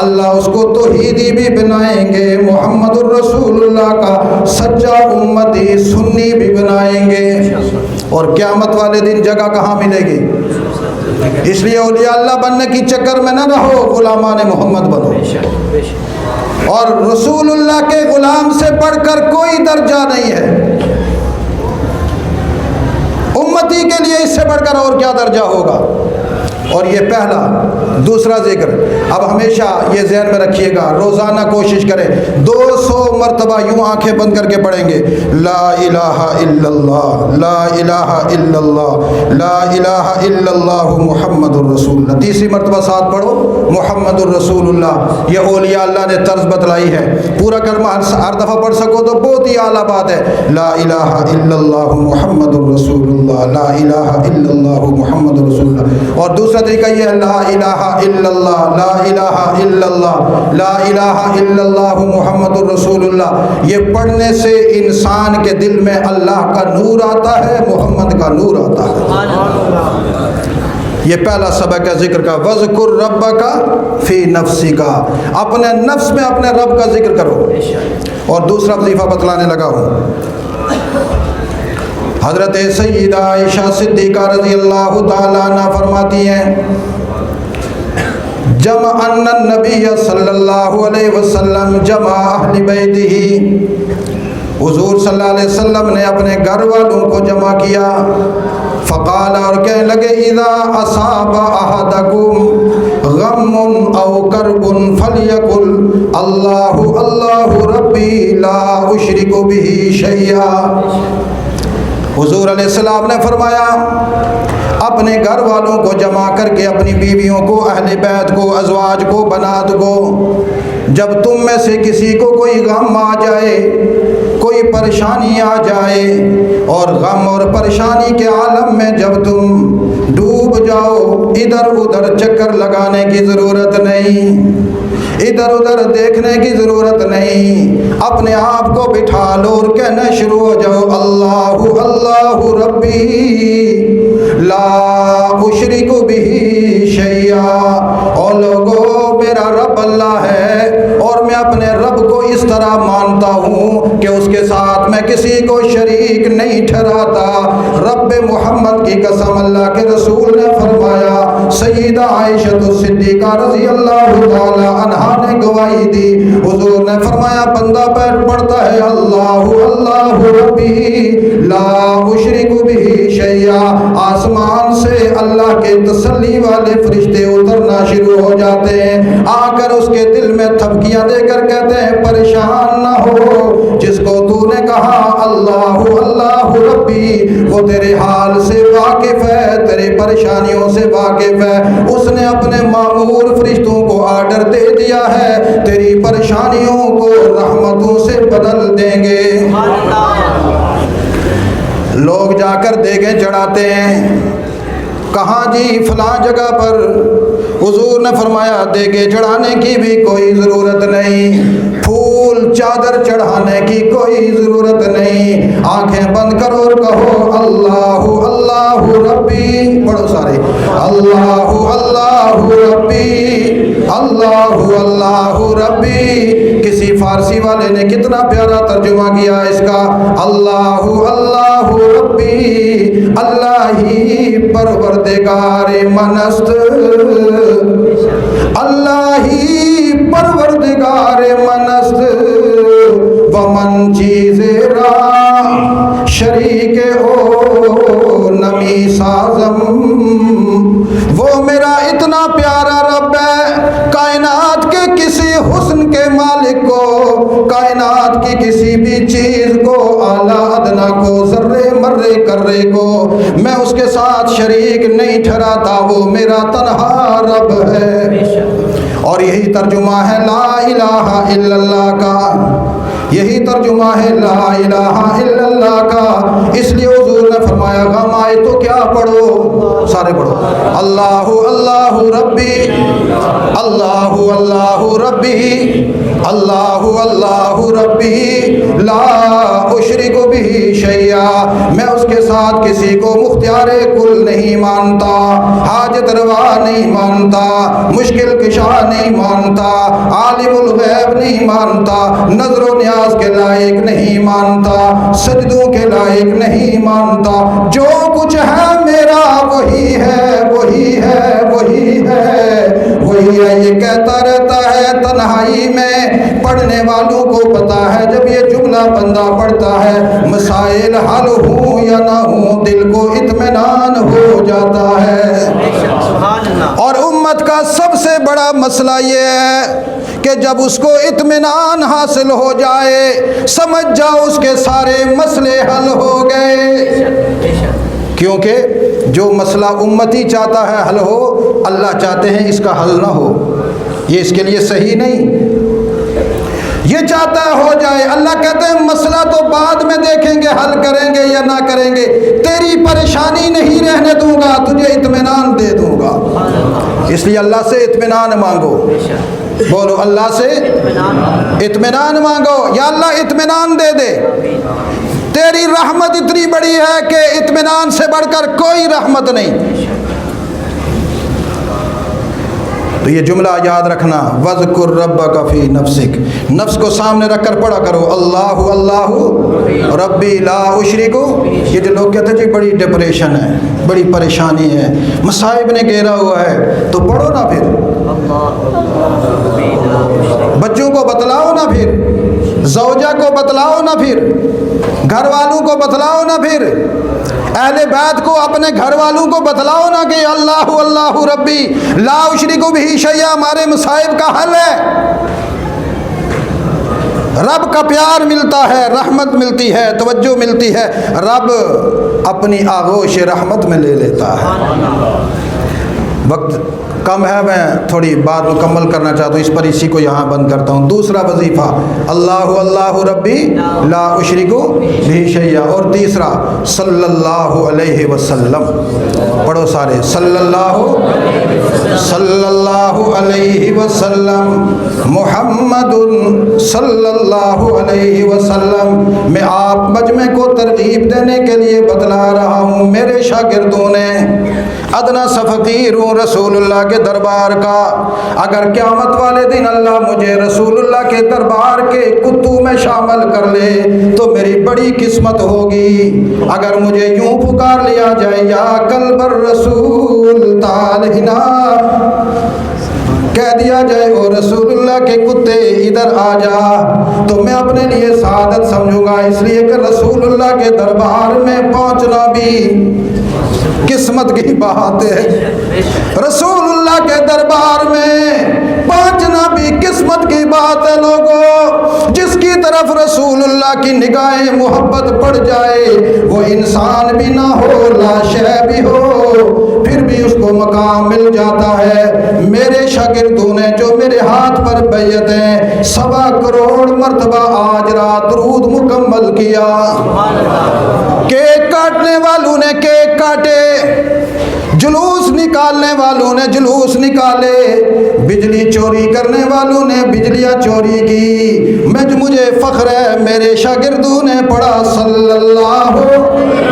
اللہ اس کو توحیدی بھی بنائیں گے، محمد الرسول اللہ کا سچا امتی سنی بھی بنائیں گے۔ اور قیامت والے دن جگہ کہاں ملے گی؟ اس لیے اولیاء اللہ بننے کی چکر میں نہ رہو، غلامان محمد بنو، اور رسول اللہ کے غلام سے بڑھ کر کوئی درجہ نہیں ہے، امتی کے لیے اس سے بڑھ کر اور کیا درجہ ہوگا؟ اور یہ پہلا۔ دوسرا ذکر اب ہمیشہ یہ ذہن میں رکھیے گا، روزانہ کوشش کریں 200 مرتبہ یوں آنکھیں بند کر کے پڑھیں گے، لا الہ الا اللہ، لا الہ الا اللہ، لا الہ الا اللہ محمد الرسول اللہ۔ تیسری مرتبہ ساتھ پڑھو محمد الرسول اللہ۔ یہ اولیاء اللہ نے طرز بتلائی ہے، پورا کلمہ ہر دفعہ پڑھ سکو تو بہت ہی اعلیٰ بات ہے، لا الہ الا اللہ محمد الرسول اللہ، لا الہ الا اللہ محمد الرسول اللہ۔ اور دوسرا طریقہ یہ ہے لا الہ الا اللہ، لا الہ الا اللہ، لا الہ الا اللہ محمد الرسول اللہ۔ یہ پڑھنے سے انسان کے دل میں اللہ کا نور آتا ہے، محمد کا نور آتا ہے۔ یہ پہلا سبق ہے ذکر کا، وذکر ربک فی نفسک، اپنے نفس میں اپنے رب کا ذکر کرو۔ اور دوسرا وظیفہ بتلانے لگا ہوں، حضرت سیدہ عائشہ صدیقہ رضی اللہ تعالیٰ عنہ فرماتی ہیں جمع ان النبی صلی اللہ علیہ وسلم جمع اہل بیتہ، حضور صلی اللہ علیہ وسلم نے اپنے گھر والوں کو جمع کیا، فقال اور کہنے لگے اذا اصاب احدکم غم او کرب فلیقل اللہ اللہ ربی لا اشرک بہ شیئا۔ حضور علیہ السلام نے فرمایا اپنے گھر والوں کو جمع کر کے، اپنی بیویوں کو، اہل بیت کو، ازواج کو، بنات کو، جب تم میں سے کسی کو کوئی غم آ جائے، کوئی پریشانی آ جائے، اور غم اور پریشانی کے عالم میں جب تم ڈوب جاؤ، ادھر ادھر چکر لگانے کی ضرورت نہیں، ادھر ادھر دیکھنے کی ضرورت نہیں، اپنے آپ کو بٹھا لو اور کہنا شروع ہو جاؤ اللہ اللہ ربی لا اشرک بہ شیئا۔ اور لوگو میرا رب اللہ ہے اور میں اپنے رب کو اس طرح مانتا ہوں کہ اس کے ساتھ میں کسی کو شریک نہیں ٹھہراتا۔ رب محمد کی قسم، اللہ کے رسول نے فرمایا، سیدہ عائشہ صدیقہ رضی اللہ تعالی عنہا نے گواہی دی، حضور نے فرمایا بندہ بیٹھ پڑتا ہے اللہ اللہ ربی لا اشرک بہ شیئا، آسمان سے اللہ کے تسلی والے فرشتے اترنا شروع ہو جاتے ہیں، آ کر اس کے دل میں تھپکیاں دے کر کہتے ہیں پریشان نہ ہو، جس کو تو نے کہا اللہ اللہ ربی وہ تیرے حال سے واقف ہے، تیرے پریشانیوں سے واقف ہے، اس نے اپنے مامور فرشتوں کو آرڈر دے دیا ہے تیری پریشانیوں کو رحمتوں سے بدل دیں گے۔ لوگ جا کر دیگیں چڑھاتے ہیں، کہاں جی فلاں جگہ پر، حضور نے فرمایا دیگیں چڑھانے کی بھی کوئی ضرورت نہیں، پھول چادر چڑھانے کی کوئی ضرورت نہیں، آنکھیں بند کرو اور کہو اللہ اللہ ربی، پڑھو سارے اللہ اللہ ربی اللہ اللہ ربی۔ کسی فارسی والے نے کتنا پیارا ترجمہ کیا اس کا، اللہ اللہ ربی اللہ ہی پروردگار منست، اللہ ہی پروردگار منست، ومن چیز را شریک او نمی سازم، وہ میرا اتنا پیارا رب ہے، کائنات کے کسی حسن کے مالک کو، کائنات کی کسی بھی چیز کو، اعلیٰ ادنا کو، ذرے مرے کرے کو میں اس کے ساتھ شریک نہیں ٹھہراتا، وہ میرا تنہا رب ہے۔ اور یہی ترجمہ ہے لا الہ الا اللہ کا، یہی ترجمہ ہے لا الہ الا اللہ کا۔ اس لیے حضور نے فرمایا غم آئے تو کیا پڑھو، سارے پڑھو اللہ اللہ ربی اللہ اللہ ربی اللہ اللہ ربی لا اشرک بہ شیئا، میں اس کے ساتھ کسی کو مختار کل نہیں مانتا، حاجت روا نہیں مانتا، مشکل کشا نہیں مانتا، عالم الغیب نہیں مانتا، نظر و نیاز کے لائق نہیں مانتا، سجدوں کے لائق نہیں مانتا، جو کچھ ہے میرا وہی ہے وہی ہے وہی ہے وہی ہے، یہ کہتا رہتا ہے تنہائی میں، پڑھنے والوں کو پتا ہے جب یہ جملہ بندہ پڑھتا ہے مسائل حل ہوں یا نہ ہوں دل کو اطمینان ہو جاتا ہے۔ اور امت کا سب سے بڑا مسئلہ یہ ہے کہ جب اس کو اطمینان حاصل ہو جائے سمجھ جاؤ اس کے سارے مسئلے حل ہو گئے، کیونکہ جو مسئلہ امتی چاہتا ہے حل ہو، اللہ چاہتے ہیں اس کا حل نہ ہو، یہ اس کے لیے صحیح نہیں، یہ چاہتا ہے ہو جائے، اللہ کہتے ہیں مسئلہ تو بعد میں دیکھیں گے حل کریں گے یا نہ کریں گے، تیری پریشانی نہیں رہنے دوں گا، تجھے اطمینان دے دوں گا، اس لیے اللہ سے اطمینان مانگو، بولو اللہ سے اطمینان مانگو، یا اللہ اطمینان دے دے، تیری رحمت اتنی بڑی ہے کہ اطمینان سے بڑھ کر کوئی رحمت نہیں۔ تو یہ جملہ یاد رکھنا، وذکر ربک فی نفسک، نفس کو سامنے رکھ کر پڑھا کرو، اللہ اللہ ربی لا اشرک۔ یہ جو لوگ کہتے ہیں جی بڑی ڈپریشن ہے، بڑی پریشانی ہے، مصائب نے گھیرا ہوا ہے، تو پڑھو نا پھر، بچوں کو بتلاؤ نا پھر، زوجہ کو بتلاؤ نا پھر، گھر والوں کو بتلاؤ نا پھر، اہل بیت کو، اپنے گھر والوں کو بتلاؤ نا کہ اللہ اللہ ربی لا اشرک بہ شیئا ہمارے مصائب کا حل ہے۔ رب کا پیار ملتا ہے، رحمت ملتی ہے، توجہ ملتی ہے، رب اپنی آغوش رحمت میں لے لیتا ہے۔ وقت کم ہے، میں تھوڑی بات مکمل کرنا چاہتا ہوں، اس پر اسی کو یہاں بند کرتا ہوں۔ دوسرا وظیفہ اللہ اللہ ربی لا اشرک بہ شیئا، اور تیسرا صلی اللہ علیہ وسلم، پڑھو سارے، صلی اللہ علیہ وسلم محمد صلی اللہ علیہ وسلم۔ میں آپ مجمع کو ترغیب دینے کے لیے بتلا رہا ہوں، میرے شاگردوں نے ادنا سا فقیر ہوں رسول اللہ کے دربار کا، اگر قیامت والے دن اللہ مجھے رسول اللہ کے دربار کے کتوں میں شامل کر لے تو میری بڑی قسمت ہوگی۔ اگر مجھے یوں پکار لیا جائے یا قلب الرسول تعالنا، کہہ دیا جائے او رسول اللہ کے کتے ادھر آ جا، تو میں اپنے لیے سعادت سمجھوں گا، اس لیے کہ رسول اللہ کے دربار میں پہنچنا بھی قسمت کی بات ہے۔ رسول اللہ کے دربار میں پہنچنا بھی قسمت کی بات ہے۔ لوگوں، جس کی طرف رسول اللہ کی نگاہیں محبت پڑ جائے، وہ انسان بھی نہ ہو، لا شے بھی ہو، پھر بھی اس کو مقام مل جاتا ہے۔ میرے شاگردوں نے جو میرے ہاتھ پر بیعت ہیں 1.25 کروڑ مرتبہ آج رات درود مکمل کیا۔ کیک کاٹنے والوں نے کیک کاٹے، جلوس نکالنے والوں نے جلوس نکالے، بجلی چوری کرنے والوں نے بجلیاں چوری کی، مجھے فخر ہے میرے شاگردوں نے پڑھا صلی اللہ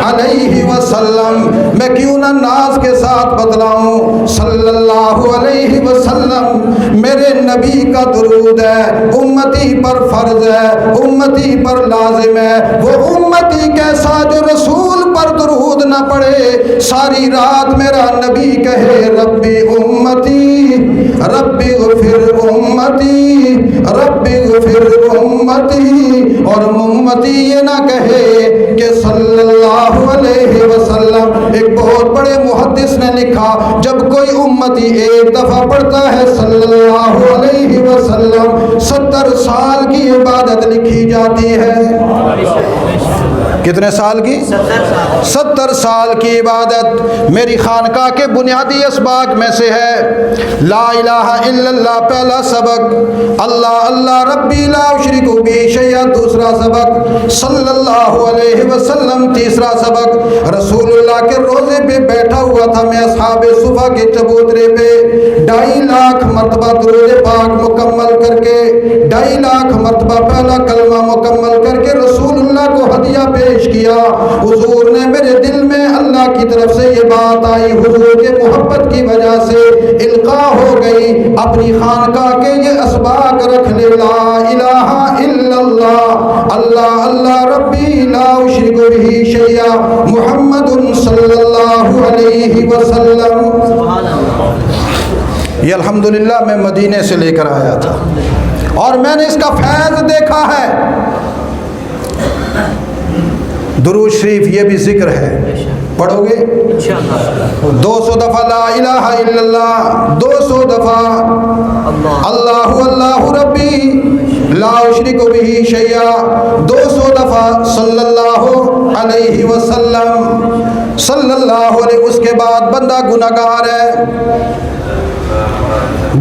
علیہ وسلم۔ میں کیوں نہ ناز کے ساتھ بتلاؤں، صلی اللہ علیہ وسلم میرے نبی کا درود ہے، امتی پر فرض ہے، امتی پر لازم ہے۔ وہ امتی کیسا جو رسول پر درود نہ پڑھے، ساری رات میرا نبی کہے ربی امتی ربی غفر امتی ربی غفر امتی، اور امتی یہ نہ کہے کہ صلی اللہ علیہ وسلم۔ ایک بہت بڑے محدث نے لکھا، جب کوئی امتی ایک دفعہ پڑھتا ہے صلی اللہ علیہ وسلم، 70 سال کی عبادت لکھی جاتی ہے۔ کتنے سال کی؟ 70 سال کی عبادت۔ میری خانقاہ کے بنیادی اسباق میں سے ہے لا الہ الا اللہ پہلا سبق، اللہ اللہ ربی لا اشرک بہ شیئا دوسرا سبق، صلی اللہ علیہ وسلم تیسرا سبق۔ رسول اللہ کے روزے پہ بیٹھا ہوا تھا میں اصحاب صفا کے چبوترے پہ، 2.5 لاکھ مرتبہ درود پاک مکمل کر کے، 2.5 لاکھ مرتبہ پہلا کلمہ مکمل کر کے رسول اللہ کو ہدیہ پیش کیا۔ حضور نے میرے دل میں اللہ کی طرف سے یہ بات آئی، حضور کے محبت کی وجہ سے القاء ہو گئی، اپنی خانقاہ کے یہ اسباق رکھ لے، لا الہ الا اللہ اللہ اللہ ربی لا اشرک بہ شیئا محمد صلی اللہ علیہ وسلم۔ یہ الحمدللہ میں مدینے سے لے کر آیا تھا اور میں نے اس کا فیض دیکھا ہے۔ درود شریف یہ بھی ذکر ہے، پڑھو گے 200 دفعہ لا الہ الا اللہ، 200 دفعہ اللہ اللہ ربی لا اشرک بہ شیئا، 200 دفعہ صلی اللہ علیہ وسلم، صلی اللہ علیہ۔ اس کے بعد بندہ گناہگار ہے،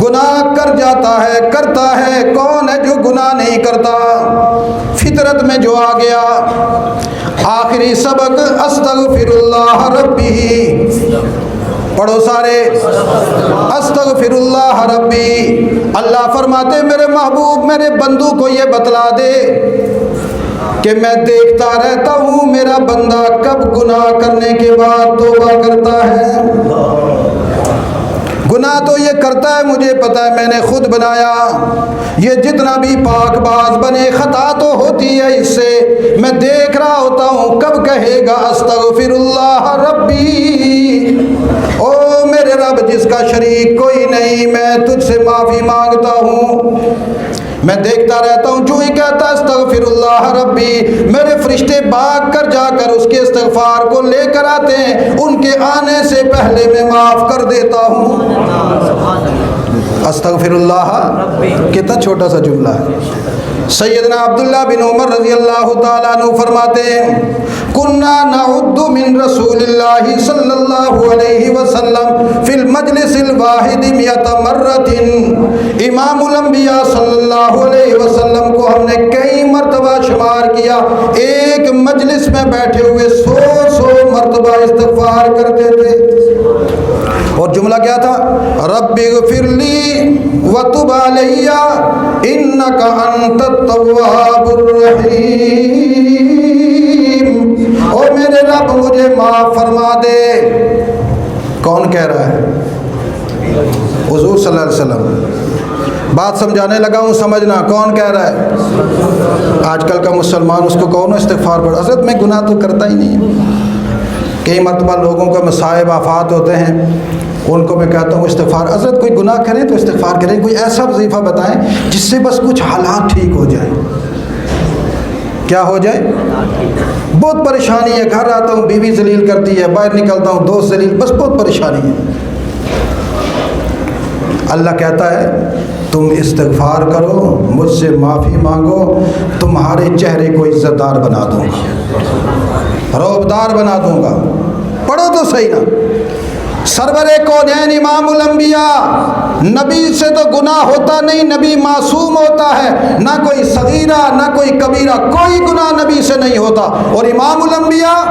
گناہ کر جاتا ہے، کرتا ہے، کون ہے جو گناہ نہیں کرتا؟ فطرت میں جو آ گیا۔ آخری سبق استغفر اللہ ربی، پڑھو سارے، استغفر اللہ ربی۔ اللہ فرماتے میرے محبوب میرے بندوں کو یہ بتلا دے کہ میں دیکھتا رہتا ہوں میرا بندہ کب گناہ کرنے کے بعد توبہ کرتا ہے۔ گناہ تو یہ کرتا ہے مجھے پتا ہے، میں نے خود بنایا، یہ جتنا بھی پاک باز بنے خطا تو ہوتی ہے اس سے، میں دیکھ رہا ہوتا ہوں کب کہے گا استغفر اللہ ربی، او میرے رب جس کا شریک کوئی نہیں، میں تجھ سے معافی مانگتا ہوں۔ میں دیکھتا رہتا ہوں جو ہی کہتا ہے استغفر اللہ ربی، میرے فرشتے بھاگ کر جا کر اس کے استغفار کو لے کر آتے ہیں، ان کے آنے سے پہلے میں معاف کر دیتا ہوں۔ استغفر اللہ کتنا چھوٹا سا جملہ ہے۔ سیدنا عبداللہ بن عمر رضی اللہ تعالیٰ عنہ فرماتے ہیں کننا نعد من رسول اللہ صلی اللہ علیہ وسلم فی المجلس الواحد 100 مرۃ، امام الانبیاء صلی اللہ علیہ وسلم کو ہم نے کئی مرتبہ شمار کیا، ایک مجلس میں بیٹھے ہوئے 100 مرتبہ استغفار کرتے تھے۔ اور جملہ کیا تھا؟ رب اغفر لی وتب علی انک انت التواب الرحیم، او میرے رب مجھے معاف فرما دے۔ کون کہہ رہا ہے؟ حضور صلی اللہ علیہ وسلم۔ بات سمجھانے لگا ہوں، سمجھنا کون کہہ رہا ہے؟ آج کل کا مسلمان، اس کو کون استغفار پڑھ، حضرت میں گناہ تو کرتا ہی نہیں۔ کئی مرتبہ لوگوں کا مصائب آفات ہوتے ہیں، ان کو میں کہتا ہوں استغفار، حضرت کوئی گناہ کرے تو استغفار کرے، کوئی ایسا وظیفہ بتائیں جس سے بس کچھ حالات ٹھیک ہو جائیں۔ کیا ہو جائے؟ بہت پریشانی ہے، گھر آتا ہوں بیوی ذلیل کرتی ہے، باہر نکلتا ہوں دوست ذلیل، بس بہت پریشانی ہے۔ اللہ کہتا ہے تم استغفار کرو، مجھ سے معافی مانگو، تمہارے چہرے کو عزت دار بنا دوں گا، روبدار بنا دوں گا۔ پڑھو تو صحیح نا۔ سرور کونین امام الانبیاء، نبی سے تو گناہ ہوتا نہیں، نبی معصوم ہوتا ہے، نہ کوئی صغیرہ نہ کوئی کبیرہ، کوئی گناہ نبی سے نہیں ہوتا۔ اور امام الانبیاء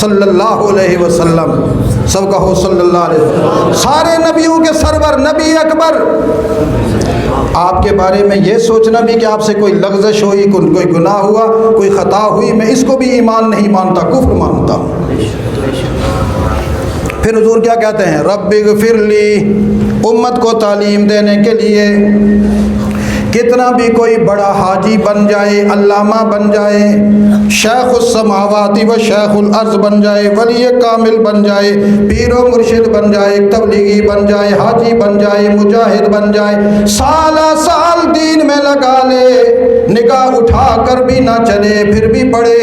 صلی اللہ علیہ وسلم، سب کہو صلی اللہ علیہ وسلم، سارے نبیوں کے سرور، نبی اکبر، آپ کے بارے میں یہ سوچنا بھی کہ آپ سے کوئی لغزش ہوئی، کوئی گناہ ہوا، کوئی خطا ہوئی، میں اس کو بھی ایمان نہیں مانتا، کفر مانتا ہوں۔ پھر حضور کیا کہتے ہیں؟ رب اغفر لی، امت کو تعلیم دینے کے لیے کتنا بھی کوئی بڑا حاجی بن جائے، علامہ بن جائے، شیخ السماوات و شیخ الارض بن جائے، ولی کامل بن جائے، پیر و مرشد بن جائے، تبلیغی بن جائے، حاجی بن جائے، مجاہد بن جائے، سالہ سال دین میں لگا لے، نگاہ اٹھا کر بھی نہ چلے، پھر بھی پڑھے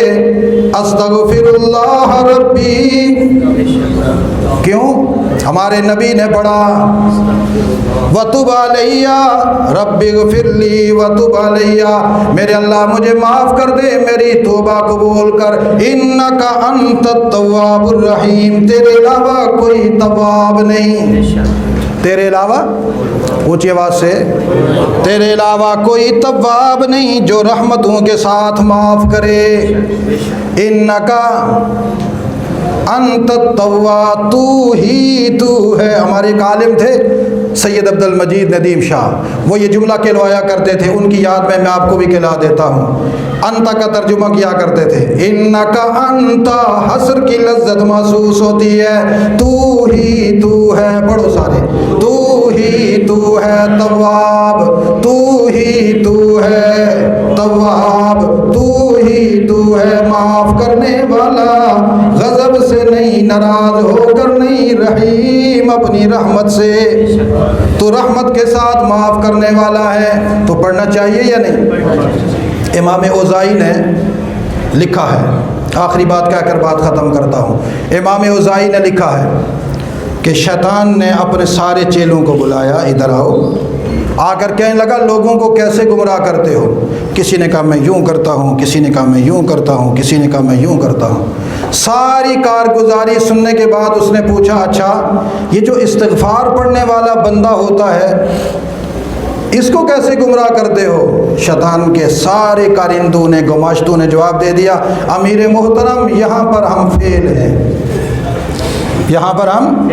استغفر اللہ ربی۔ کیوں؟ ہمارے نبی نے پڑھا وتب علی رب اغفر لی وتب علی، میرے اللہ مجھے معاف کر دے، میری توبہ قبول کر، انک انت التواب الرحیم، تیرے علاوہ کوئی تواب نہیں، تیرے علاوہ، اونچی آواز سے، تیرے علاوہ کوئی تواب نہیں جو رحمتوں کے ساتھ معاف کرے۔ انک انت التواب، تو ہی تو ہے۔ ہمارے ایک عالم تھے سید عبد المجید ندیم شاہ، وہ یہ جملہ کہلوایا کرتے تھے، ان کی یاد میں آپ کو بھی کہلا دیتا ہوں۔ انتا کا ترجمہ کیا کرتے تھے، انکا انتا، حسر کی لذت محسوس ہوتی ہے، تو ہی تو ہے، پڑھو سارے، تو ہی تو ہے تواب، تو ہی تو ہے تواب، تو ہی تو ہے معاف کرنے والا، غضب سے نہیں، ناراض ہو کر نہیں، رحیم اپنی رحمت سے، تو رحمت کے ساتھ معاف کرنے والا ہے۔ تو پڑھنا چاہیے یا نہیں؟ امام اوزائی نے لکھا ہے، آخری بات کہہ کر بات ختم کرتا ہوں، امام اوزائی نے لکھا ہے کہ شیطان نے اپنے سارے چیلوں کو بلایا، ادھر آؤ، آ کر کہنے لگا لوگوں کو کیسے گمراہ کرتے ہو؟ کسی نے کہا میں یوں کرتا ہوں، کسی نے کہا میں یوں کرتا ہوں، کسی نے کہا میں یوں کرتا ہوں۔ ساری کارگزاری سننے کے بعد اس نے پوچھا اچھا یہ جو استغفار پڑھنے والا بندہ ہوتا ہے اس کو کیسے گمراہ کرتے ہو؟ شیطان کے سارے کارندوں نے، گماشتوں نے جواب دے دیا امیر محترم یہاں پر ہم فیل ہیں، یہاں پر ہم،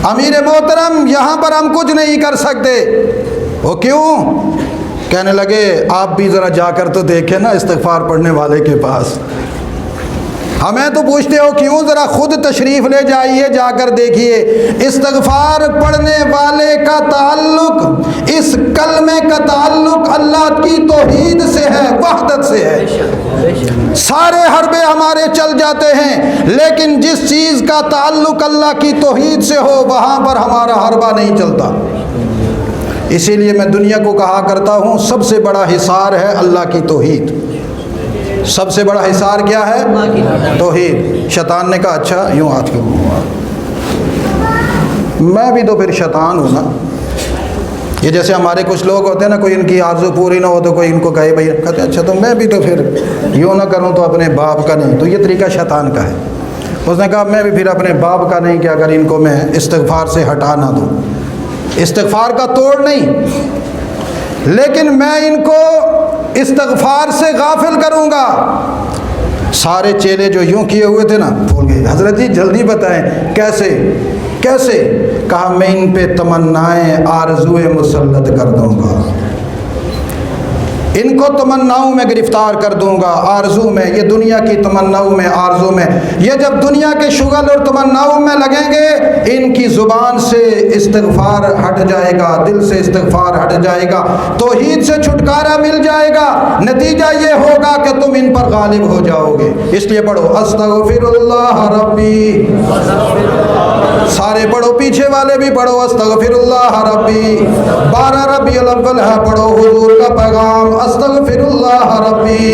امیر محترم یہاں پر ہم کچھ نہیں کر سکتے۔ وہ کیوں؟ کہنے لگے آپ بھی ذرا جا کر تو دیکھیں نا استغفار پڑھنے والے کے پاس، ہمیں تو پوچھتے ہو کیوں، ذرا خود تشریف لے جائیے، جا کر دیکھیے استغفار پڑھنے والے کا تعلق، اس کلمے کا تعلق اللہ کی توحید سے ہے، وحدت سے ہے۔ سارے حربے ہمارے چل جاتے ہیں، لیکن جس چیز کا تعلق اللہ کی توحید سے ہو وہاں پر ہمارا حربہ نہیں چلتا۔ اسی لیے میں دنیا کو کہا کرتا ہوں سب سے بڑا حصار ہے اللہ کی توحید۔ سب سے بڑا حصار کیا ہے؟ توحید۔ شیطان نے کہا اچھا یوں ہاتھ کروں، میں بھی تو پھر شیطان ہوں نا۔ یہ جیسے ہمارے کچھ لوگ ہوتے ہیں نا، کوئی ان کی آرزو پوری نہ ہو تو کوئی ان کو کہے بھائی، کہتے ہیں اچھا تو میں بھی تو پھر یوں نہ کروں تو اپنے باپ کا نہیں، تو یہ طریقہ شیطان کا ہے۔ اس نے کہا میں بھی پھر اپنے باپ کا نہیں کہ اگر ان کو میں استغفار سے ہٹا نہ دوں، استغفار کا توڑ نہیں، لیکن میں ان کو استغفار سے غافل کروں گا۔ سارے چیلے جو یوں کیے ہوئے تھے نا بھول گئے، حضرت جی جلدی بتائیں کیسے کیسے؟ کہا میں ان پہ تمنائیں آرزوئے مسلط کر دوں گا، ان کو تمناؤں میں گرفتار کر دوں گا، آرزو میں، یہ دنیا کی تمناؤں میں، آرزو میں، یہ جب دنیا کے شغل اور تمناؤں میں لگیں گے، ان کی زبان سے استغفار ہٹ جائے گا، دل سے استغفار ہٹ جائے گا، توحید سے چھٹکارا مل جائے گا، نتیجہ یہ ہوگا کہ تم ان پر غالب ہو جاؤ گے۔ اس لیے پڑھو استغفر اللہ ربی، سارے پڑھو، پیچھے والے بھی پڑھو استغفر اللہ ربی۔ 12 ربیع الاول ہے، پڑھو حضور کا پیغام استغفر اللہ ربی۔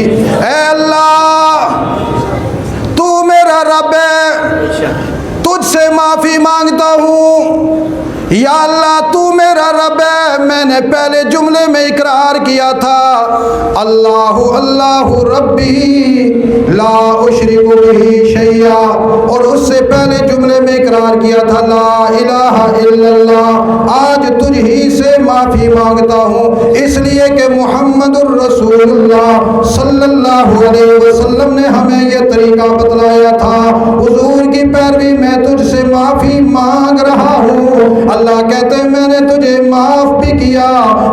اے اللہ تو میرا رب ہے، تجھ سے معافی مانگتا ہوں، یا اللہ تو میرا رب ہے۔ میں نے پہلے جملے میں اقرار کیا تھا اللہ اللہ ربی لا اشرک بہ شیئا، اور اس سے پہلے جملے میں اقرار کیا تھا لا الہ الا اللہ۔ آج تجھ ہی سے معافی مانگتا ہوں، اس لیے کہ محمد الرسول اللہ صلی اللہ علیہ وسلم نے ہمیں یہ طریقہ بتلایا تھا۔ حضور کی پیروی میں تجھ سے معافی مانگ رہا ہوں۔ اللہ کہتے ہیں میں نے تجھے معاف بھی کیا،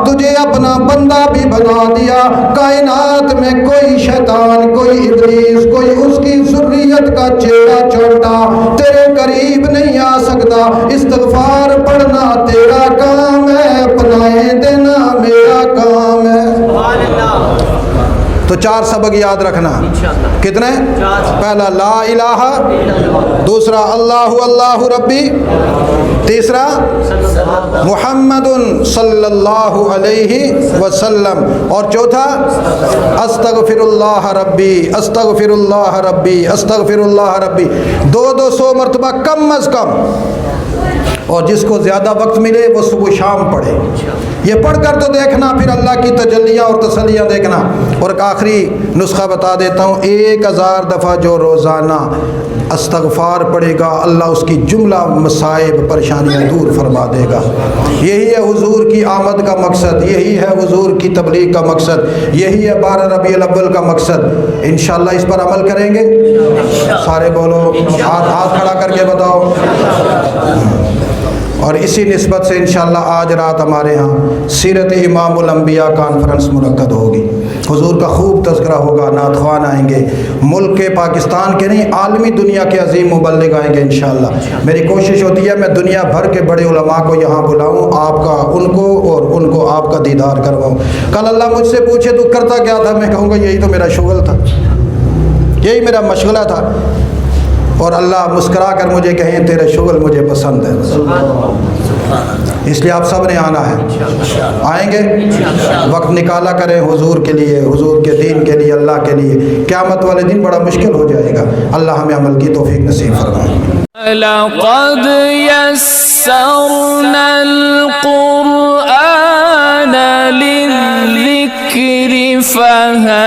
تجھے اپنا بندہ بھی بنا دیا۔ کائنات میں کوئی شیطان، کوئی ابلیس، کوئی اس کی ذریت کا چیڑا چوٹا تیرے قریب نہیں آ سکتا۔ استغفار پڑھنا تیرا کام ہے، پناہیں دینا میرا کام ہے۔ تو 4 سبق یاد رکھنا، کتنے؟ پہلا لا الہ، دوسرا اللہ اللہ ربی، تیسرا محمد صلی اللہ علیہ وسلم، اور چوتھا استغفر اللہ ربی استغفر اللہ ربی استغفر اللہ ربی، 200 مرتبہ کم از کم۔ اور جس کو زیادہ وقت ملے وہ صبح شام پڑھے، یہ پڑھ کر تو دیکھنا، پھر اللہ کی تجلیاں اور تسلیاں دیکھنا۔ اور ایک آخری نسخہ بتا دیتا ہوں، 1000 دفعہ جو روزانہ استغفار پڑھے گا اللہ اس کی جملہ مصائب پریشانیاں دور فرما دے گا۔ یہی ہے حضور کی آمد کا مقصد، یہی ہے حضور کی تبلیغ کا مقصد، یہی ہے 12 ربیع الاول کا مقصد۔ انشاءاللہ اس پر عمل کریں گے، سارے بولو، ہاتھ کھڑا کر کے بتاؤ۔ اور اسی نسبت سے انشاءاللہ آج رات ہمارے ہاں سیرت امام الانبیاء کانفرنس منعقد ہوگی، حضور کا خوب تذکرہ ہوگا، نعت خوان آئیں گے، ملک کے پاکستان کے نہیں عالمی دنیا کے عظیم مبلغ آئیں گے انشاءاللہ۔ میری کوشش ہوتی ہے میں دنیا بھر کے بڑے علماء کو یہاں بلاؤں، آپ کا ان کو اور ان کو آپ کا دیدار کرواؤں۔ کل اللہ مجھ سے پوچھے تو کرتا کیا تھا، میں کہوں گا یہی تو میرا شغل تھا، یہی میرا مشغلہ تھا، اور اللہ مسکرا کر مجھے کہیں تیرے شغل مجھے پسند ہے، اس لیے آپ سب نے آنا ہے، آئیں گے، وقت نکالا کریں حضور کے لیے، حضور کے دین کے لیے، اللہ کے لیے۔ قیامت والے دن بڑا مشکل ہو جائے گا، اللہ ہمیں عمل کی توفیق نصیب فرمائے۔ لقد يسرنا القرآن للذكر فهل